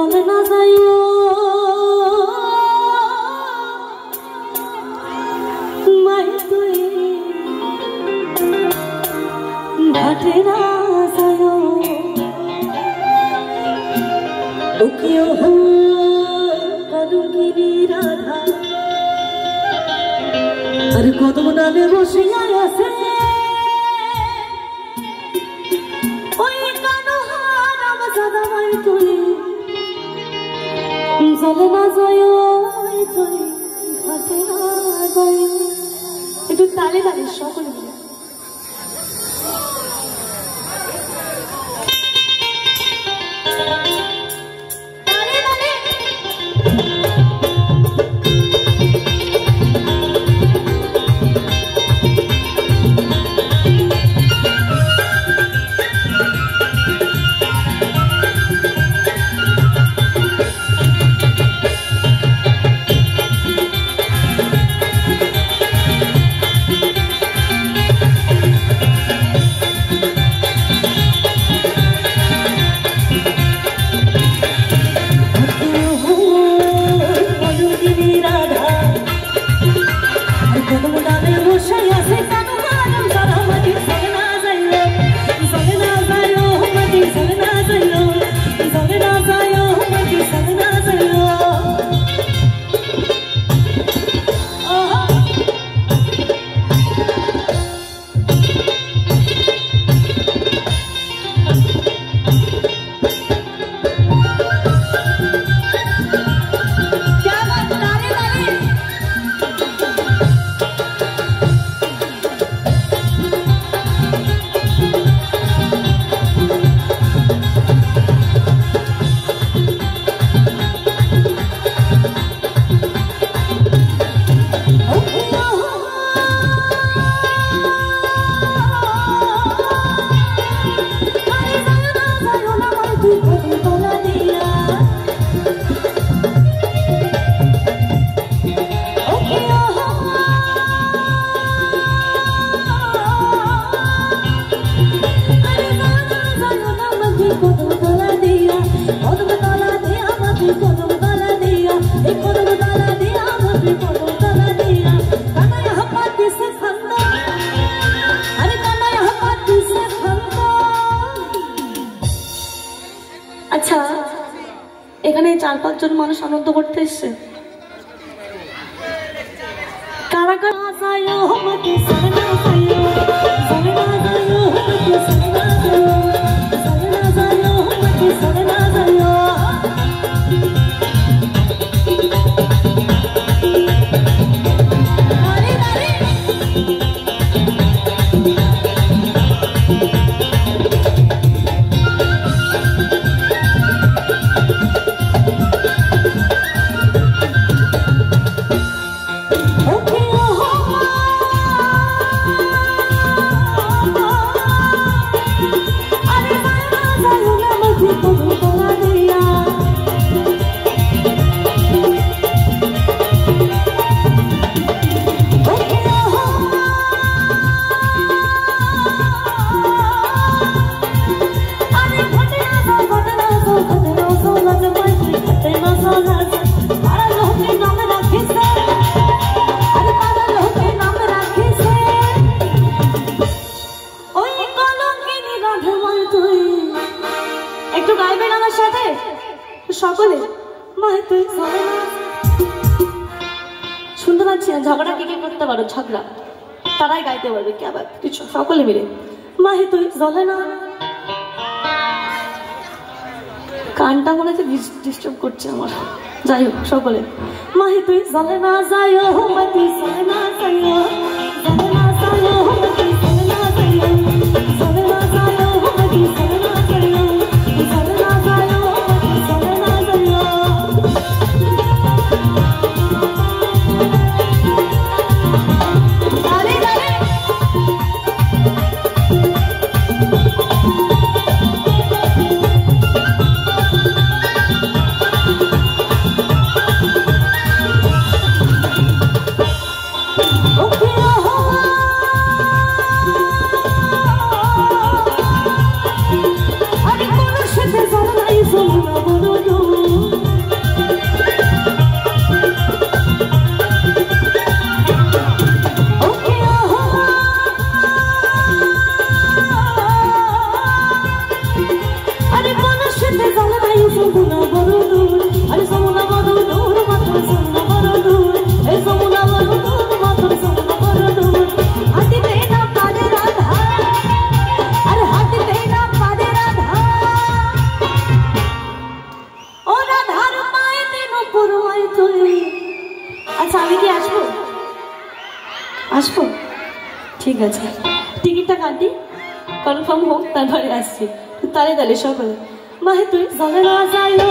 চলে না যাইও মাই তুই ঘাটে না যাইও ওকেও কালুগিরি রাধা আর কদম ডালে বসে আছে ওই কানো হারাম জাদা মাই তুই চলে না যাইও তুই ঘাটে না যাইও একটু তালে তালে সকলে মিলে আচ্ছা এখানে 4-5 জন মানুষ আনন্দ করতে এসছে কারা কারা যায়ো মতে সরনা যায়ো সরনা যায়ো মতে সরনা যায়ো সরনা যায়ো মতে সরনা যায়ো আরে আরে একটু গাইবেন আমার সাথে সকলে মাই তুই শুনতে পাচ্ছি না ঝগড়া কে কে করতে পারো ঝগড়া তারাই গাইতে পারবে কি আবার কিছু সকলে মিলে মাহি তুই জ্বলে না কানটা মনে হচ্ছে ডিস্টার্ব করছে আমার যাই হোক সকলে মাহি তুই জ্বলে না যাইও মাটি জ্বলে না যাইও জ্বলে না যাইও মাটি জ্বলে না যাইও জ্বলে না যাইও মাটি জ্বলে না যাইও জ্বলে না যাইও মাটি জ্বলে না যাইও আরে আরে Okay. পড়ুয়াই তুই। আচ্ছা আমি কি আসবো? আসবো, ঠিক আছে, টিকিটটা কাটি, কনফার্ম হোক, তারপরে আসছি। তালে তালে সকলে, মাহে তুই জলে না যাইও